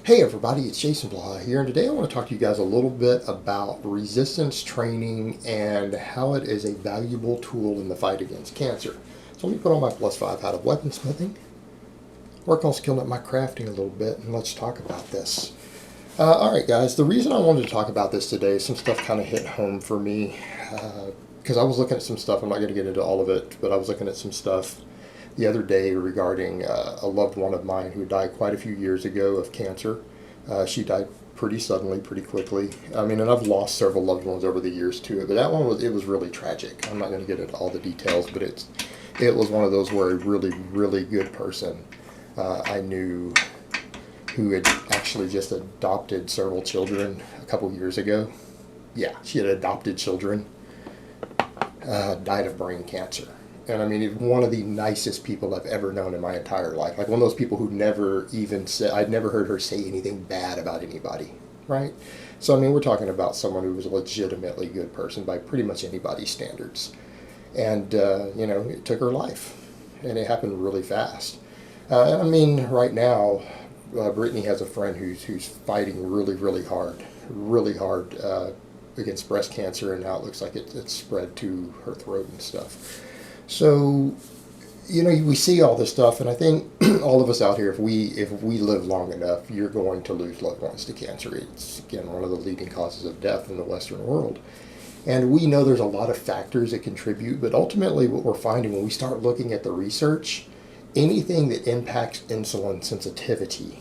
Hey everybody, it's Jason Blah here, and today I want to talk to you guys a little bit about resistance training and how it is a valuable tool in the fight against cancer. So let me put on my +5 hat of weaponsmithing, work on skilling up my crafting a little bit, and let's talk about this. Alright guys, the reason I wanted to talk about this today, some stuff kind of hit home for me, because I was looking at some stuff. I'm not going to get into all of it, but I was looking at some stuff the other day regarding a loved one of mine who died quite a few years ago of cancer. She died pretty suddenly, pretty quickly. I mean, and I've lost several loved ones over the years too, but that one was really tragic. I'm not going to get into all the details, but it was one of those where a really, really good person I knew who had actually just adopted several children a couple years ago. Yeah, she had adopted children, died of brain cancer. And I mean, one of the nicest people I've ever known in my entire life. Like one of those people who never even said, I'd never heard her say anything bad about anybody, right? So, I mean, we're talking about someone who was a legitimately good person by pretty much anybody's standards. And, it took her life. And it happened really fast. And I mean, right now, Brittany has a friend who's fighting really hard against breast cancer, and now it looks like it's spread to her throat and stuff. So, we see all this stuff, and I think all of us out here, if we live long enough, you're going to lose loved ones to cancer. It's, again, one of the leading causes of death in the Western world. And we know there's a lot of factors that contribute, but ultimately what we're finding when we start looking at the research, anything that impacts insulin sensitivity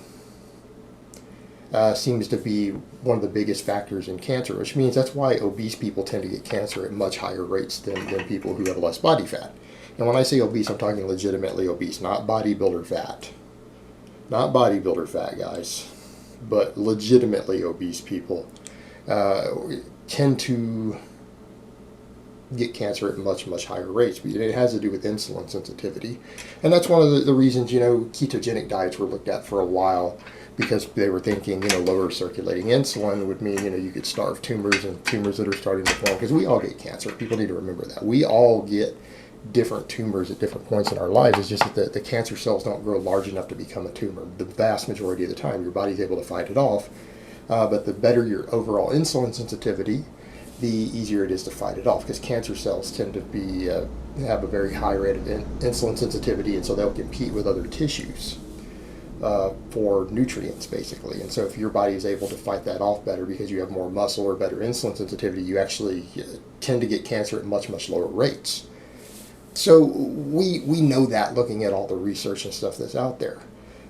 seems to be one of the biggest factors in cancer, which means that's why obese people tend to get cancer at much higher rates than people who have less body fat. And when I say obese, I'm talking legitimately obese, not bodybuilder fat. Not bodybuilder fat, guys, but legitimately obese people tend to get cancer at much higher rates. It has to do with insulin sensitivity. And that's one of the reasons, ketogenic diets were looked at for a while, because they were thinking, lower circulating insulin would mean, you could starve tumors and tumors that are starting to form, because we all get cancer. People need to remember that. We all get different tumors at different points in our lives. It's just that the cancer cells don't grow large enough to become a tumor. The vast majority of the time, your body's able to fight it off. But the better your overall insulin sensitivity, the easier it is to fight it off, because cancer cells tend to have a very high rate of insulin sensitivity, and so they'll compete with other tissues for nutrients, basically. And so if your body is able to fight that off better because you have more muscle or better insulin sensitivity, you actually tend to get cancer at much lower rates. So we know that, looking at all the research and stuff that's out there.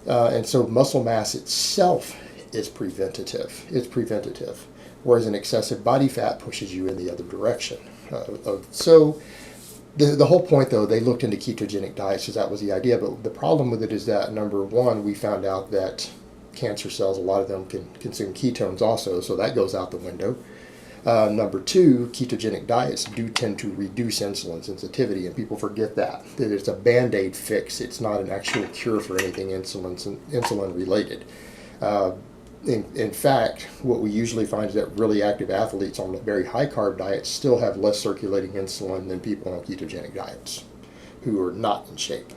And so muscle mass itself is preventative. It's preventative, whereas an excessive body fat pushes you in the other direction. So the whole point, though, they looked into ketogenic diets because that was the idea. But the problem with it is that, number one, we found out that cancer cells, a lot of them can consume ketones also, so that goes out the window. Number two, ketogenic diets do tend to reduce insulin sensitivity, and people forget that it's a Band-Aid fix. It's not an actual cure for anything insulin related. In fact, what we usually find is that really active athletes on a very high carb diet still have less circulating insulin than people on ketogenic diets who are not in shape.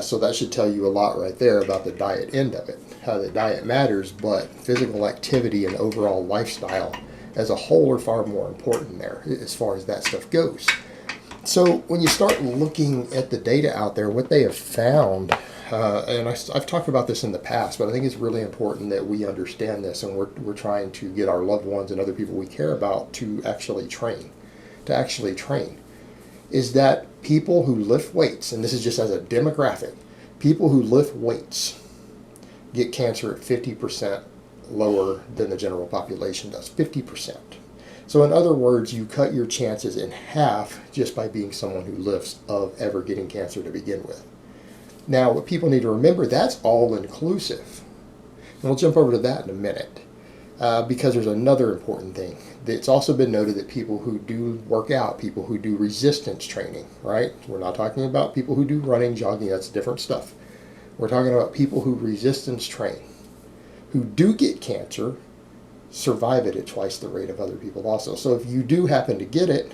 So that should tell you a lot right there about the diet end of it, how the diet matters, but physical activity and overall lifestyle as a whole are far more important there as far as that stuff goes. So when you start looking at the data out there, what they have found, and I've talked about this in the past, but I think it's really important that we understand this, and we're trying to get our loved ones and other people we care about to actually train, is that people who lift weights, and this is just as a demographic, people who lift weights get cancer at 50% lower than the general population does, 50%. So in other words, you cut your chances in half just by being someone who lifts of ever getting cancer to begin with. Now, what people need to remember, that's all inclusive. And we'll jump over to that in a minute, because there's another important thing. It's also been noted that people who do work out, people who do resistance training, right? We're not talking about people who do running, jogging, that's different stuff. We're talking about people who resistance train, who do get cancer, survive it at twice the rate of other people also. So if you do happen to get it,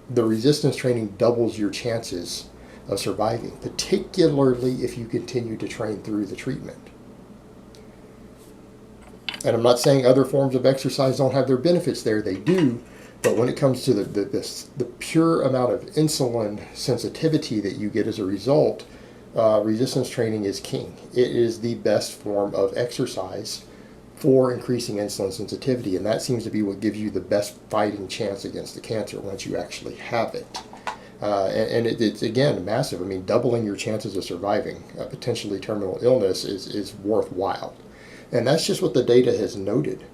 the resistance training doubles your chances of surviving, particularly if you continue to train through the treatment. And I'm not saying other forms of exercise don't have their benefits there, they do. But when it comes to the pure amount of insulin sensitivity that you get as a result, resistance training is king. It is the best form of exercise for increasing insulin sensitivity, and that seems to be what gives you the best fighting chance against the cancer once you actually have it. It's, again, massive. I mean, doubling your chances of surviving a potentially terminal illness is worthwhile. And that's just what the data has noted.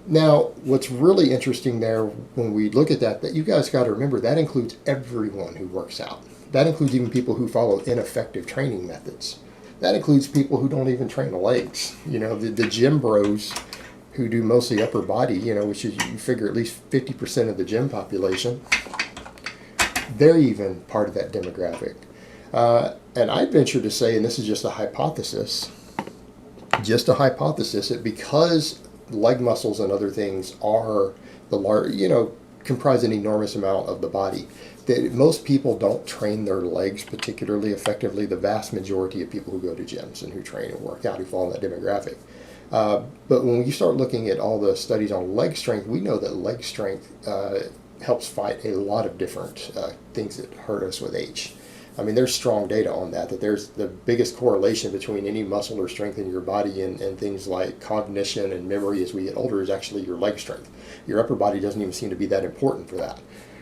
Now, what's really interesting there when we look at that you guys got to remember, that includes everyone who works out. That includes even people who follow ineffective training methods. That includes people who don't even train the legs. You know, the gym bros who do mostly upper body, you know, which is, you figure, at least 50% of the gym population, they're even part of that demographic. And I'd venture to say, and this is just a hypothesis, that because leg muscles and other things are comprise an enormous amount of the body, that most people don't train their legs particularly effectively. The vast majority of people who go to gyms and who train and work out, who fall in that demographic. But when you start looking at all the studies on leg strength, we know that leg strength helps fight a lot of different things that hurt us with age. I mean, there's strong data on that there's the biggest correlation between any muscle or strength in your body and things like cognition and memory as we get older is actually your leg strength. Your upper body doesn't even seem to be that important for that.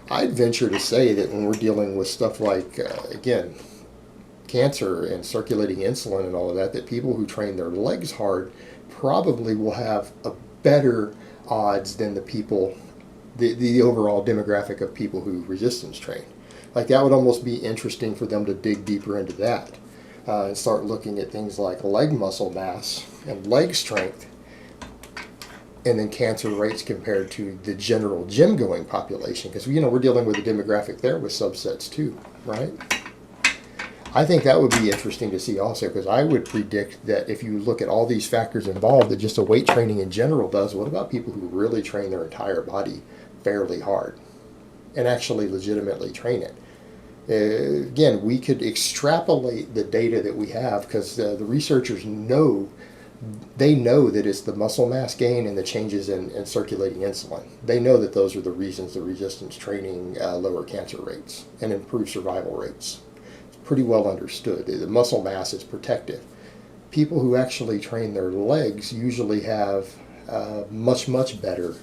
I'd venture to say that when we're dealing with stuff like, again, cancer and circulating insulin and all of that, that people who train their legs hard probably will have a better odds than the overall demographic of people who resistance train. Like, that would almost be interesting for them to dig deeper into that and start looking at things like leg muscle mass and leg strength, and then cancer rates compared to the general gym going population, because we're dealing with a demographic there with subsets too, right? I think that would be interesting to see also, because I would predict that if you look at all these factors involved that just a weight training in general does, what about people who really train their entire body fairly hard and actually legitimately train it? Again, we could extrapolate the data that we have, because the researchers know that it's the muscle mass gain and the changes in circulating insulin. They know that those are the reasons the resistance training lower cancer rates and improve survival rates. It's pretty well understood. The muscle mass is protective. People who actually train their legs usually have much, much better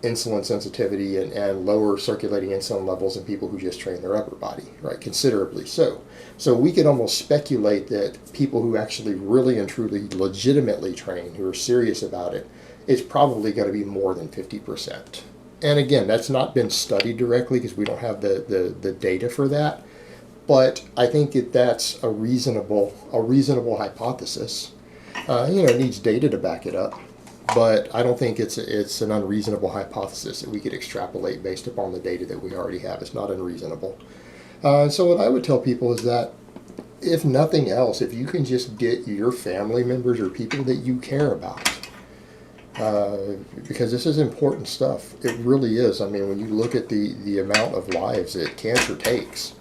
insulin sensitivity and lower circulating insulin levels than people who just train their upper body, right? Considerably so. So we could almost speculate that people who actually really and truly legitimately train, who are serious about it, it's probably going to be more than 50%. And again, that's not been studied directly because we don't have the data for that. But I think that's a reasonable hypothesis. It needs data to back it up. But I don't think it's an unreasonable hypothesis that we could extrapolate based upon the data that we already have. It's not unreasonable. So what I would tell people is that, if nothing else, if you can just get your family members or people that you care about, because this is important stuff. It really is. I mean, when you look at the amount of lives that cancer takes,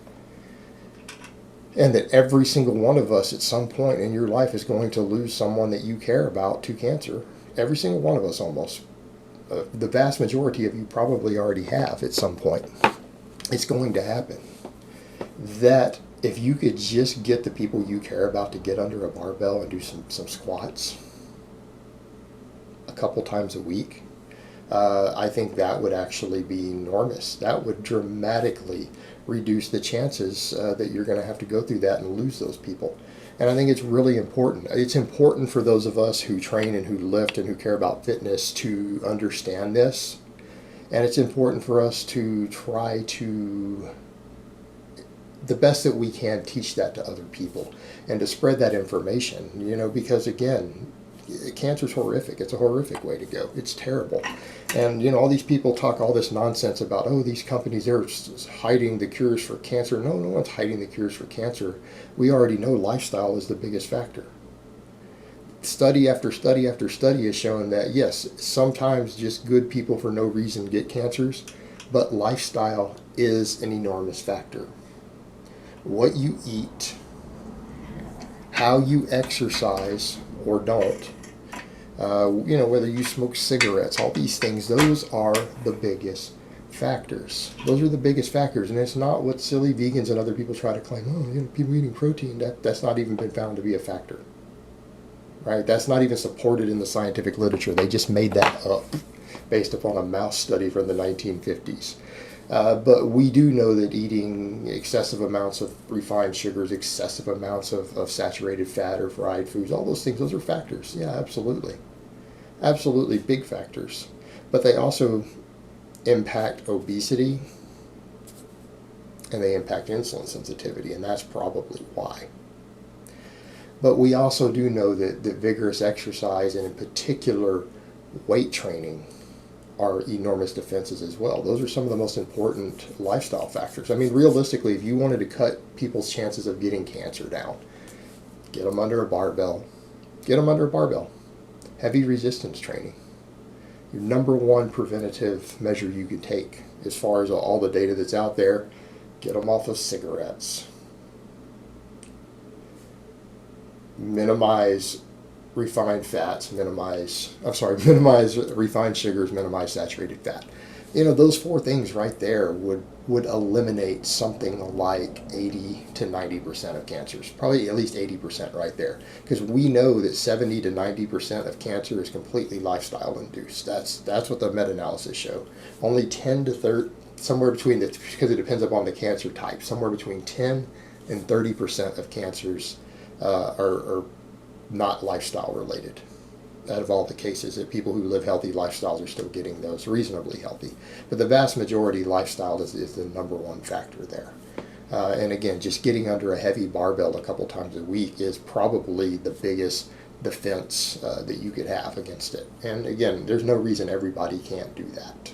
and that every single one of us at some point in your life is going to lose someone that you care about to cancer. Every single one of us almost. The vast majority of you probably already have at some point. It's going to happen. That if you could just get the people you care about to get under a barbell and do some squats a couple times a week, I think that would actually be enormous. That would dramatically reduce the chances that you're going to have to go through that and lose those people. And I think it's really important. It's important for those of us who train and who lift and who care about fitness to understand this. And it's important for us to try to, the best that we can, teach that to other people and to spread that information, because again, cancer's horrific. It's a horrific way to go. It's terrible. And, all these people talk all this nonsense about, these companies, they're hiding the cures for cancer. No one's hiding the cures for cancer. We already know lifestyle is the biggest factor. Study after study after study has shown that, yes, sometimes just good people for no reason get cancers, but lifestyle is an enormous factor. What you eat, how you exercise or don't, Whether you smoke cigarettes, all these things, those are the biggest factors. Those are the biggest factors, and it's not what silly vegans and other people try to claim. Oh, people eating protein, that's not even been found to be a factor, right? That's not even supported in the scientific literature. They just made that up based upon a mouse study from the 1950s. But we do know that eating excessive amounts of refined sugars, excessive amounts of saturated fat or fried foods, all those things, those are factors. Yeah, absolutely. Absolutely big factors. But they also impact obesity and they impact insulin sensitivity, and that's probably why. But we also do know that vigorous exercise, and in particular weight training, are enormous defenses as well. Those are some of the most important lifestyle factors. I mean, realistically, if you wanted to cut people's chances of getting cancer down, get them under a barbell. Get them under a barbell. Heavy resistance training. Your number one preventative measure you can take as far as all the data that's out there, get them off of cigarettes. Minimize refined fats, minimize refined sugars, minimize saturated fat. Those four things right there would eliminate something like 80 to 90% of cancers, probably at least 80% right there, because we know that 70 to 90% of cancer is completely lifestyle induced. That's what the meta-analysis show. Only 10 to 30, somewhere between because it depends upon the cancer type, somewhere between 10 and 30% of cancers are not lifestyle related. Out of all the cases, that people who live healthy lifestyles are still getting those reasonably healthy. But the vast majority, lifestyle is the number one factor there. And again, just getting under a heavy barbell a couple times a week is probably the biggest defense that you could have against it. And again, there's no reason everybody can't do that.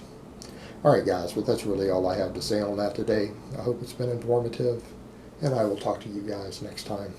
All right, guys, but that's really all I have to say on that today. I hope it's been informative, and I will talk to you guys next time.